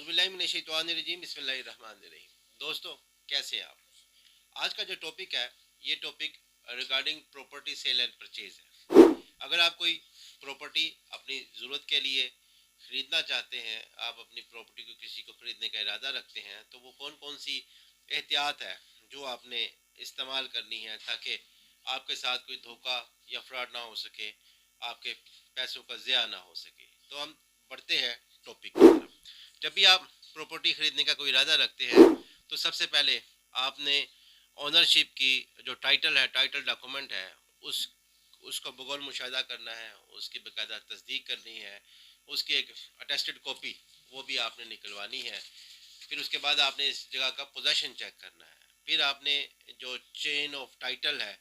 औज़ुबिल्लाहिमिनश्शैतानिर्रजीम बिस्मिल्लाहिर्रहमानिर्रहीम। दोस्तों, कैसे हैं आप? आज का जो टॉपिक है, ये topic regarding property sale and purchase है। अगर आप कोई प्रॉपर्टी अपनी ज़रूरत के लिए ख़रीदना चाहते हैं, आप अपनी प्रॉपर्टी को किसी को ख़रीदने का इरादा रखते हैं, तो वो कौन कौन सी एहतियात है जो आपने इस्तेमाल करनी है ताकि आपके साथ कोई धोखा या फ्रॉड ना हो सके, आपके पैसों का ज़िया ना हो सके। तो हम बढ़ते हैं टॉपिक की तरफ। जब भी आप प्रॉपर्टी खरीदने का कोई इरादा रखते हैं, तो सबसे पहले आपने ओनरशिप की जो टाइटल है, टाइटल डॉक्यूमेंट है, उस उसका बगौर मुशाहिदा करना है, उसकी बाकायदा तस्दीक करनी है, उसकी एक अटेस्टेड कॉपी वो भी आपने निकलवानी है। फिर उसके बाद आपने इस जगह का पोजेशन चेक करना है। फिर आपने जो चेन ऑफ टाइटल है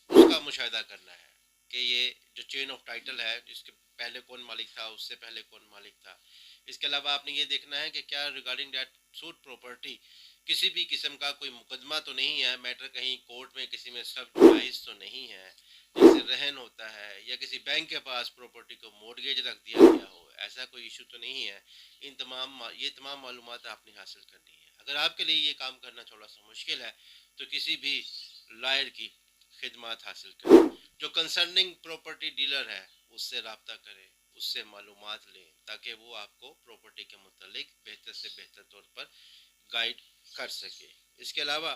उसका मुशाहिदा करना है कि ये जो चेन ऑफ टाइटल है, जिसके पहले कौन मालिक था, उससे पहले कौन मालिक था। इसके अलावा आपने ये देखना है कि क्या रिगार्डिंग दैट सूट प्रॉपर्टी किसी भी किस्म का कोई मुकदमा तो नहीं है, मैटर कहीं कोर्ट में किसी में सब जुडाइज तो नहीं है, जैसे रहन होता है या किसी बैंक के पास प्रॉपर्टी को मॉर्गेज रख दिया गया हो, ऐसा कोई इशू तो नहीं है। ये तमाम मालूमात आपने हासिल करनी है। अगर आपके लिए ये काम करना थोड़ा सा मुश्किल है, तो किसी भी लॉयर की खिदमत हासिल करें। जो कंसर्निंग प्रॉपर्टी डीलर है उससे रब्ता करें, उससे मालूमात लें, ताकि वो आपको प्रॉपर्टी के मुतालिक बेहतर से बेहतर तौर पर गाइड कर सके। इसके अलावा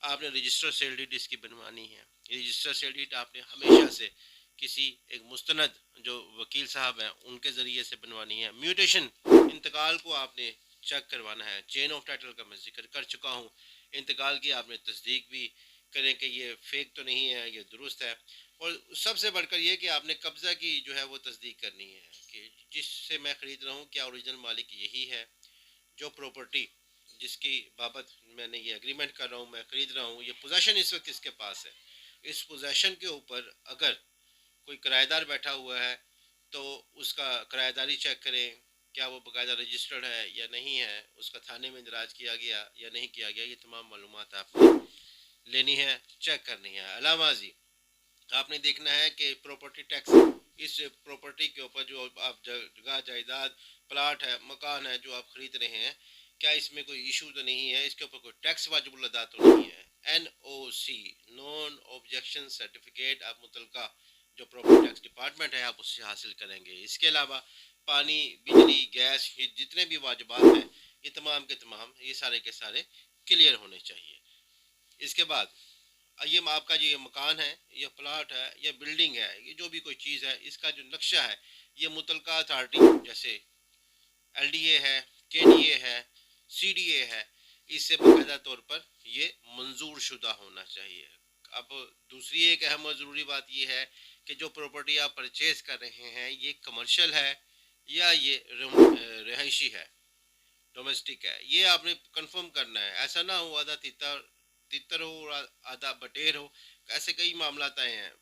आपने रजिस्टर सेल डीड इसकी बनवानी है। रजिस्टर सेल डीड आपने हमेशा से किसी एक मुस्तनद जो वकील साहब हैं उनके ज़रिए से बनवानी है। म्यूटेशन इंतकाल को आपने चेक करवाना है। चेन ऑफ टाइटल का मैं जिक्र कर चुका हूँ। इंतकाल की आपने तस्दीक भी करें कि ये फेक तो नहीं है, ये दुरुस्त है। और सबसे बढ़कर ये कि आपने कब्ज़ा की जो है वो तस्दीक करनी है कि जिससे मैं ख़रीद रहा हूँ क्या ओरिजिनल मालिक यही है। जो प्रॉपर्टी जिसकी बाबत मैंने ये एग्रीमेंट कर रहा हूँ, मैं ख़रीद रहा हूँ, ये पोजेशन इस वक्त किसके पास है। इस पोजेशन के ऊपर अगर कोई किराएदार बैठा हुआ है तो उसका किराएदारी चेक करें, क्या वो बाकायदा रजिस्टर्ड है या नहीं है, उसका थाने में इंदराज किया गया या नहीं किया गया, ये तमाम मालूमात आपने लेनी है, चेक करनी है। अलावा जी आपने देखना है कि प्रॉपर्टी टैक्स इस प्रॉपर्टी के ऊपर जो आप जगह जायदाद प्लाट है, मकान है जो आप खरीद रहे हैं, क्या इसमें कोई इशू तो नहीं है, इसके ऊपर कोई टैक्स वाजिबुल अदा तो नहीं है। NOC नॉन ऑब्जेक्शन सर्टिफिकेट आप मुतलका जो प्रॉपर्टी टैक्स डिपार्टमेंट है आप उससे हासिल करेंगे। इसके अलावा पानी, बिजली, गैस, ये जितने भी वाजिबात हैं, ये तमाम के तमाम ये सारे के सारे क्लियर होने चाहिए। इसके बाद ये आपका जो ये मकान है, ये प्लाट है, ये बिल्डिंग है, ये जो भी कोई चीज़ है, इसका जो नक्शा है ये मुतलका अथॉरिटी जैसे LDA है, KDA है, CDA है, इससे बाकायदा तौर पर ये मंजूर शुदा होना चाहिए। अब दूसरी एक अहम और ज़रूरी बात ये है कि जो प्रॉपर्टी आप परचेज कर रहे हैं ये कमर्शियल है या ये रहायशी है, डोमेस्टिक है, ये आपने कंफर्म करना है। ऐसा ना हो आधा तितर तितर हो और आधा बटेर हो, ऐसे कई मामला आए हैं।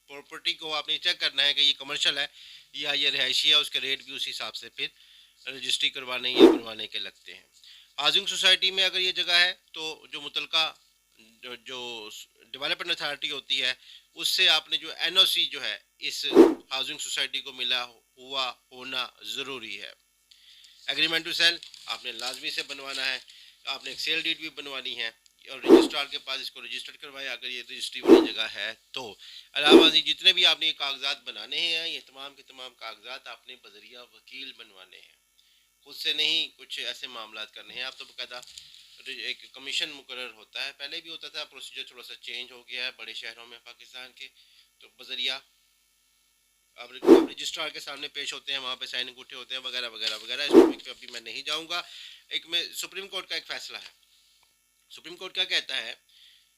प्रॉपर्टी को आपने चेक करना है कि ये कमर्शियल है या ये रहायशी है, उसके रेट भी उस हिसाब से फिर रजिस्ट्री करवाने या बनवाने के लगते हैं। हाउसिंग सोसाइटी में अगर ये जगह है तो जो मुतलका जो डेवलपमेंट अथॉरिटी होती है उससे आपने जो NOC जो है इस हाउसिंग सोसाइटी को मिला हुआ होना ज़रूरी है। एग्रीमेंट टू सेल आपने लाजमी से बनवाना है। आपने एक सेल डीड भी बनवानी है और रजिस्ट्रार के पास इसको रजिस्टर्ड करवाया अगर ये रजिस्ट्री वाली जगह है तो। अलावा जितने भी आपने कागजात बनाने हैं ये तमाम के तमाम कागजात आपने बजरिया वकील बनवाने हैं, खुद से नहीं कुछ ऐसे मामला करने हैं। आप तो बाकायदा एक कमीशन मुकर्रर होता है, पहले भी होता था, प्रोसीजर थोड़ा सा चेंज हो गया है बड़े शहरों में पाकिस्तान के। तो बजरिया अब रजिस्ट्रार के सामने पेश होते हैं, वहाँ पे साइन अंगूठे होते हैं वगैरह वगैरह वगैरह। इस टॉपिक पे अभी मैं नहीं जाऊँगा। एक में सुप्रीम कोर्ट का एक फ़ैसला है। सुप्रीम कोर्ट क्या कहता है,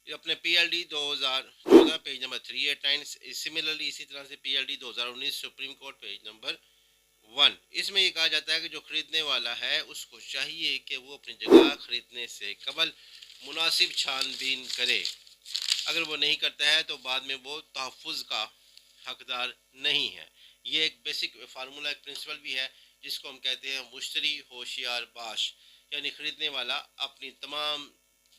अपने PLD 2014 पेज नंबर 389, सिमिलरली इसी तरह से PLD 2019 supreme court page number 1, इसमें ये कहा जाता है कि जो ख़रीदने वाला है उसको चाहिए कि वो अपनी जगह ख़रीदने से कबल मुनासिब छानबीन करे। अगर वो नहीं करता है तो बाद में वो तहफ़्फ़ुज़ का हकदार नहीं है। ये एक बेसिक फार्मूला, एक प्रिंसिपल भी है जिसको हम कहते हैं मुश्तरी होशियार बाश, यानी ख़रीदने वाला अपनी तमाम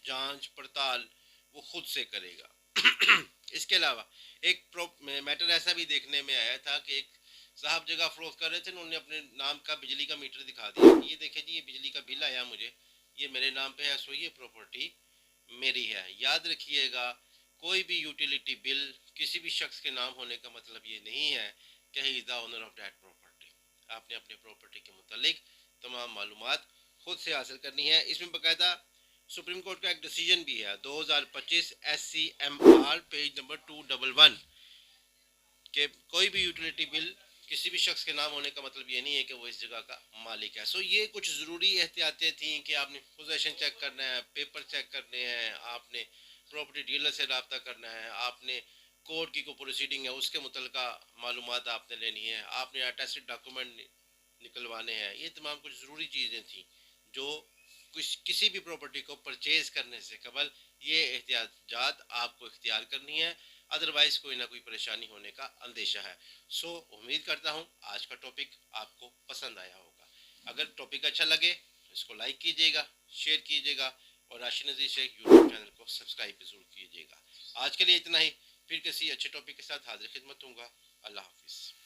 जांच पड़ताल वो खुद से करेगा। इसके अलावा एक मैटर ऐसा भी देखने में आया था कि एक साहब जगह फरोख्त कर रहे थे, उन्होंने अपने नाम का बिजली का मीटर दिखा दिया, ये देखे जी ये बिजली का बिल आया मुझे, ये मेरे नाम पे है, सो ये प्रॉपर्टी मेरी है। याद रखिएगा, कोई भी यूटिलिटी बिल किसी भी शख्स के नाम होने का मतलब ये नहीं है कि he is the owner of that property. आपने अपने प्रॉपर्टी के मुतालिक तमाम मालूमात खुद से हासिल करनी है। इसमें बाकायदा सुप्रीम कोर्ट का एक डिसीजन भी है 2025 SCMR पेज नंबर 211 कि कोई भी यूटिलिटी बिल किसी भी शख्स के नाम होने का मतलब ये नहीं है कि वो इस जगह का मालिक है। सो ये कुछ ज़रूरी एहतियातें थी कि आपने पोजेशन चेक करना है, पेपर चेक करने हैं, आपने प्रॉपर्टी डीलर से रब्ता करना है, आपने कोर्ट की कोई प्रोसीडिंग है उसके मुतलका मालूमात आपने लेनी है, आपने अटेस्टेड डॉक्यूमेंट निकलवाने हैं। ये तमाम कुछ ज़रूरी चीज़ें थी जो कुछ किसी भी प्रॉपर्टी को परचेज़ करने से कबल ये एहतियात आपको इख्तियार करनी है, अदरवाइज़ कोई ना कोई परेशानी होने का अंदेशा है। सो उम्मीद करता हूँ आज का टॉपिक आपको पसंद आया होगा। अगर टॉपिक अच्छा लगे तो इसको लाइक कीजिएगा, शेयर कीजिएगा और राशि नज़ीर शेख यूट्यूब चैनल को सब्सक्राइब जरूर कीजिएगा। आज के लिए इतना ही, फिर किसी अच्छे टॉपिक के साथ हाजिर खिदमत होऊंगा। अल्लाह हाफिज़।